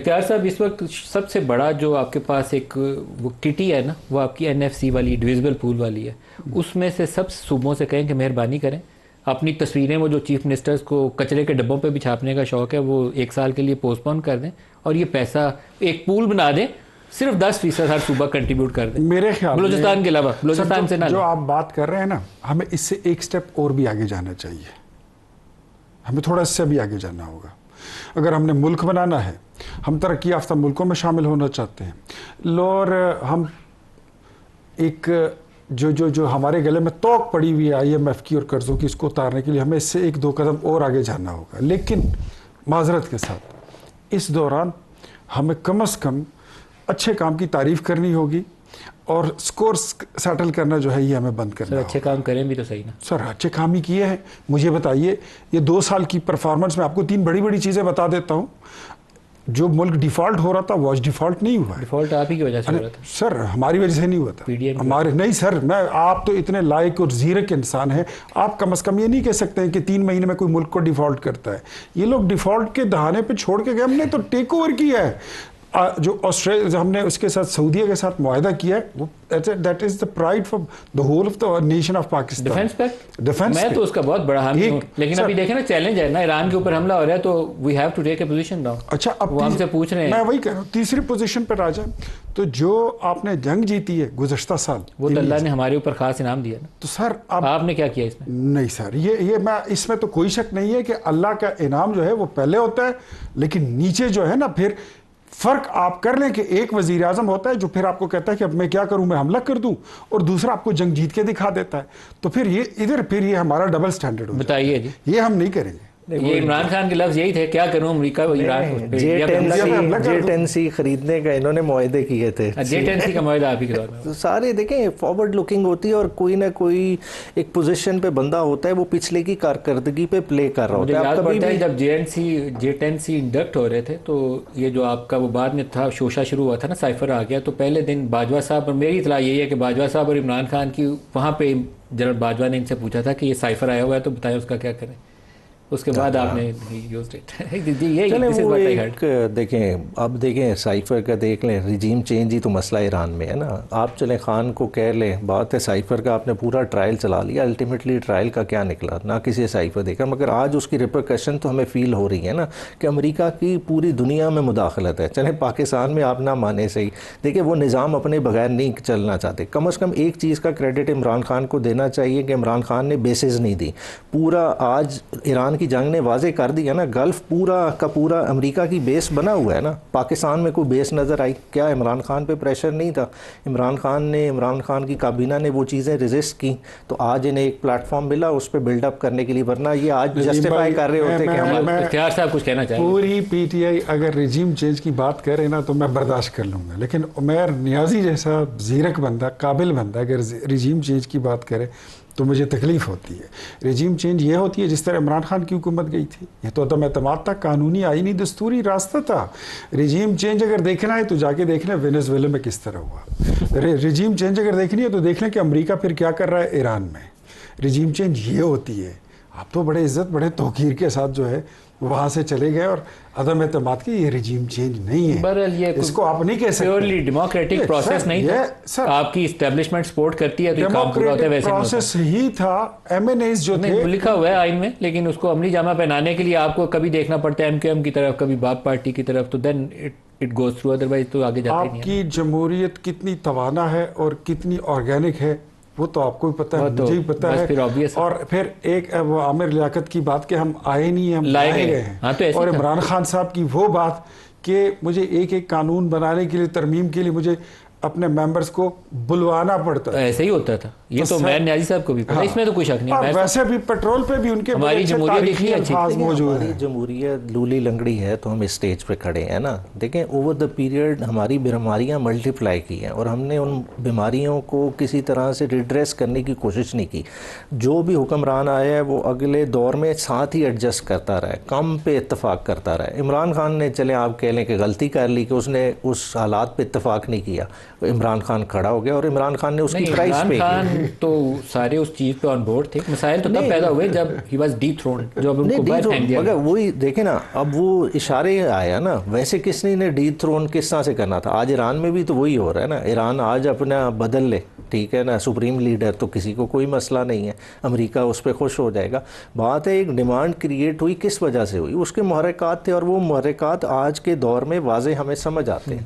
اختیار صاحب اس وقت سب سے بڑا جو آپ کے پاس ایک وہ کٹی ہے نا، وہ آپ کی NFC والی ڈویزبل پول والی ہے، اس میں سے سب صوبوں سے کہیں کہ مہربانی کریں اپنی تصویریں وہ جو چیف منسٹرز کو کچرے کے ڈبوں پہ بھی چھاپنے کا شوق ہے وہ 1 سال کے لیے پوسٹ پون کر دیں اور یہ پیسہ ایک پول بنا دیں، صرف 10% ہر صوبہ کنٹریبیوٹ کر دیں، میرے خیال میں بلوچستان کے علاوہ، بلوچستان سے نہ جو آپ بات کر رہے ہیں نا، ہمیں اس سے ایک سٹیپ اور بھی آگے جانا چاہیے، ہمیں تھوڑا اس سے بھی آگے جانا ہوگا۔ اگر ہم نے ملک بنانا ہے، ہم ترقی یافتہ ملکوں میں شامل ہونا چاہتے ہیں، اور ہم ایک جو ہمارے گلے میں توق پڑی ہوئی ہے IMF کی اور قرضوں کی، اس کو اتارنے کے لیے ہمیں اس سے 1-2 قدم اور آگے جانا ہوگا۔ لیکن معذرت کے ساتھ اس دوران ہمیں کم از کم اچھے کام کی تعریف کرنی ہوگی اور سکور سیٹل کرنا جو ہے یہ ہمیں بند کرنا ہوگا۔ اچھے کام کریں بھی تو صحیح نا سر، اچھے کام ہی کیے ہیں۔ مجھے بتائیے یہ 2 سال کی پرفارمنس میں آپ کو 3 بڑی چیزیں بتا دیتا ہوں۔ جو ملک ڈیفالٹ ہو رہا تھا وہ آج ڈیفالٹ نہیں ہوا ہے۔ ڈیفالٹ آپ ہی کی وجہ سے ہو رہا تھا سر، ہماری وجہ سے نہیں ہوا تھا، ہمارے نہیں سر، آپ تو اتنے لائق اور زیرک انسان ہیں، آپ کم از کم یہ نہیں کہہ سکتے ہیں کہ 3 مہینے میں کوئی ملک کو ڈیفالٹ کرتا ہے۔ یہ لوگ ڈیفالٹ کے دہانے پہ چھوڑ کے گئے، ہم نے تو ٹیک اوور کیا ہے۔ جو آسٹریلیا ہم نے اس کے ساتھ سعودیہ کے ساتھ معاہدہ کیا ہے، that is the pride for the whole of the nation of Pakistan. Defence میں تو اس کا بہت بڑا حامی ہوں، لیکن ابھی دیکھیں نا چیلنج ہے نا، ایران کے اوپر حملہ ہو رہا ہے تو we have to take a position down. اچھا، اب وہ ہم سے پوچھ رہے ہیں، میں وہی کہہ رہا ہوں، تیسری پوزیشن پر آ جائیں تو جو آپ نے جنگ جیتی ہے گزشتہ سال، وہ تو اللہ نے ہمارے اوپر خاص انعام دیا نا، تو سر آپ نے کیا کیا اس میں؟ نہیں سر، یہ میں اس میں تو کوئی شک نہیں ہے کہ اللہ کا انعام جو ہے وہ پہلے ہوتا ہے، لیکن نیچے جو ہے نا پھر فرق آپ کر لیں کہ ایک وزیر اعظم ہوتا ہے جو پھر آپ کو کہتا ہے کہ اب میں کیا کروں، میں حملہ کر دوں، اور دوسرا آپ کو جنگ جیت کے دکھا دیتا ہے، تو پھر یہ ہمارا ڈبل سٹینڈرڈ ہو جاتا ہے۔ بتائیے جی، یہ ہم نہیں کریں گے۔ یہ عمران خان کے لفظ یہی تھے، کیا کروں امریکہ و ایران، J10C خریدنے کا انہوں نے معاہدے کیے تھے۔ J10C کا معاہدہ آپ ہی کے دور میں سارے دیکھیں فارورڈ لکنگ ہوتی ہے، اور کوئی نہ کوئی ایک پوزیشن پہ بندہ ہوتا ہے وہ پچھلے کی کارکردگی پہ پلے کر رہا ہوتا ہے۔ یاد پڑتا ہے جب J10C انڈکٹ ہو رہے تھے تو یہ جو آپ کا وہ بعد میں تھا شوشہ شروع ہوا تھا نا، سائفر آ گیا، تو پہلے دن باجوہ صاحب، اور میری اطلاع یہی ہے کہ باجوہ صاحب اور عمران خان کی وہاں پہ جنرل باجوہ نے ان سے پوچھا تھا کہ یہ سائفر آیا ہوا ہے تو بتائیں اس کا کیا کریں، اس کے بعد آپ نے یوزڈ اٹ۔ دیکھیں اب دیکھیں سائفر کا دیکھ لیں، ریجیم چینج ہی تو مسئلہ ایران میں ہے نا۔ آپ چلیں خان کو کہہ لیں، بات ہے سائفر کا آپ نے پورا ٹرائل چلا لیا، الٹیمیٹلی ٹرائل کا کیا نکلا، نہ کسی سائفر دیکھا، مگر آج اس کی ریپرکشن تو ہمیں فیل ہو رہی ہے نا کہ امریکہ کی پوری دنیا میں مداخلت ہے۔ چلیں پاکستان میں آپ نہ مانے صحیح، دیکھیں وہ نظام اپنے بغیر نہیں چلنا چاہتے۔ کم از کم ایک چیز کا کریڈٹ عمران خان کو دینا چاہیے کہ عمران خان نے بیسز نہیں دی۔ پورا آج ایران کی جنگ نے واضح کر دیا نا، گلف پورا کا پورا امریکہ کی بیس بنا ہوا ہے نا۔ پاکستان میں کوئی بیس نظر آئی کیا؟ عمران خان پہ پریشر نہیں تھا، عمران خان کی کابینہ نے وہ چیزیں ریزسٹ کی، تو آج انہیں ایک پلیٹ فارم ملا اس پہ بلڈ اپ کرنے کے لیے، ورنہ یہ آج جسٹیفائی کر رہے ہوتے کہ ہم اختیار صاحب کچھ کہنا چاہیں۔ پوری PTI اگر ریجیم چینج کی بات کرے نا تو میں برداشت کر لوں گا، لیکن عمیر نیازی جیسا زیرک بندہ، قابل بندہ اگر ریجیم چینج کی بات کرے تو مجھے تکلیف ہوتی ہے۔ ریجیم چینج یہ ہوتی ہے جس طرح عمران خان کی حکومت گئی تھی، یہ تو عدم اعتماد تھا، قانونی آئینی دستوری راستہ تھا۔ ریجیم چینج اگر دیکھنا ہے تو جا کے دیکھ لیں وینزویلا میں کس طرح ہوا۔ ریجیم چینج اگر دیکھنی ہے تو دیکھ لیں کہ امریکہ پھر کیا کر رہا ہے ایران میں۔ ریجیم چینج یہ ہوتی ہے۔ آپ تو بڑے عزت بڑے توقیر کے ساتھ جو ہے وہاں سے چلے گئے، اور عدم اعتماد کی یہ ریجیم چینج نہیں ہے، اس کو آپ نہیں کہہ سکتے۔ پیورلی ڈیموکریٹک پروسیس نہیں تھا، آپ کی اسٹیبلشمنٹ سپورٹ کرتی ہے تو یہ کام پورا ہوتا ہے، ویسے نہیں پروسیس ہی تھا۔ MNAs جو تھے لکھا ہوا ہے آئین میں، لیکن اس کو عملی جامہ پہنانے کے لیے آپ کو کبھی دیکھنا پڑتا ہے MQM کی طرف، کبھی باپ پارٹی کی طرف، تو then it goes through, otherwise تو آگے جاتا ہی نہیں ہے۔ آپ کی جمہوریت کتنی توانا ہے اور کتنی آرگینک ہے وہ تو آپ کو بھی پتہ ہے، مجھے بھی پتہ ہے، اور پھر ایک وہ عامر لیاقت کی بات کہ ہم آئے نہیں ہیں، ہم لائے گئے ہیں، اور عمران خان صاحب کی وہ بات کہ مجھے ایک قانون بنانے کے لیے، ترمیم کے لیے مجھے اپنے ممبرز کو بلوانا پڑتا ہے۔ ایسے ہی ہوتا تھا، یہ تو میں نیازی صاحب کو بھی پتا، اس میں تو کوئی شک نہیں۔ اور ویسے بھی پیٹرول پہ بھی ان کے ہماری جمہوریت الفاظ موجود ہیں۔ ہماری جمہوریت لولی لنگڑی ہے تو ہم اسٹیج پہ کھڑے ہیں نا۔ دیکھیں اوور دا پیریڈ ہماری بیماریاں ملٹیپلائی کی ہیں، اور ہم نے ان بیماریوں کو کسی طرح سے ریڈریس کرنے کی کوشش نہیں کی۔ جو بھی حکمران آیا ہے وہ اگلے دور میں ساتھ ہی ایڈجسٹ کرتا رہا ہے، کم پہ اتفاق کرتا رہا ہے۔ عمران خان نے چلیں آپ کہہ لیں کہ غلطی کر لی کہ اس نے اس حالات پہ اتفاق نہیں کیا، عمران خان کھڑا ہو گیا اور عمران خان نے اس کی پرائز پے کی۔ تو سارے اس چیز پہ آن بورڈ تھے. مسائل تو تب پیدا ہوئے جب ہی واز ڈی تھرونڈ, جو اب ان کو باہر پھینک دیا. مگر وہی دیکھیں نا, اب وہ اشارے آیا نا, ویسے کس نے ڈی تھرون کس طرح سے کرنا تھا. آج ایران میں بھی تو وہی ہو رہا ہے نا. ایران آج اپنا بدل لے, ٹھیک ہے نا, سپریم لیڈر, تو کسی کو کوئی مسئلہ نہیں ہے, امریکہ اس پہ خوش ہو جائے گا. بات ہے ایک ڈیمانڈ کریٹ ہوئی, کس وجہ سے ہوئی, اس کے محرکات تھے, اور وہ محرکات آج کے دور میں واضح ہمیں سمجھ آتے ہیں.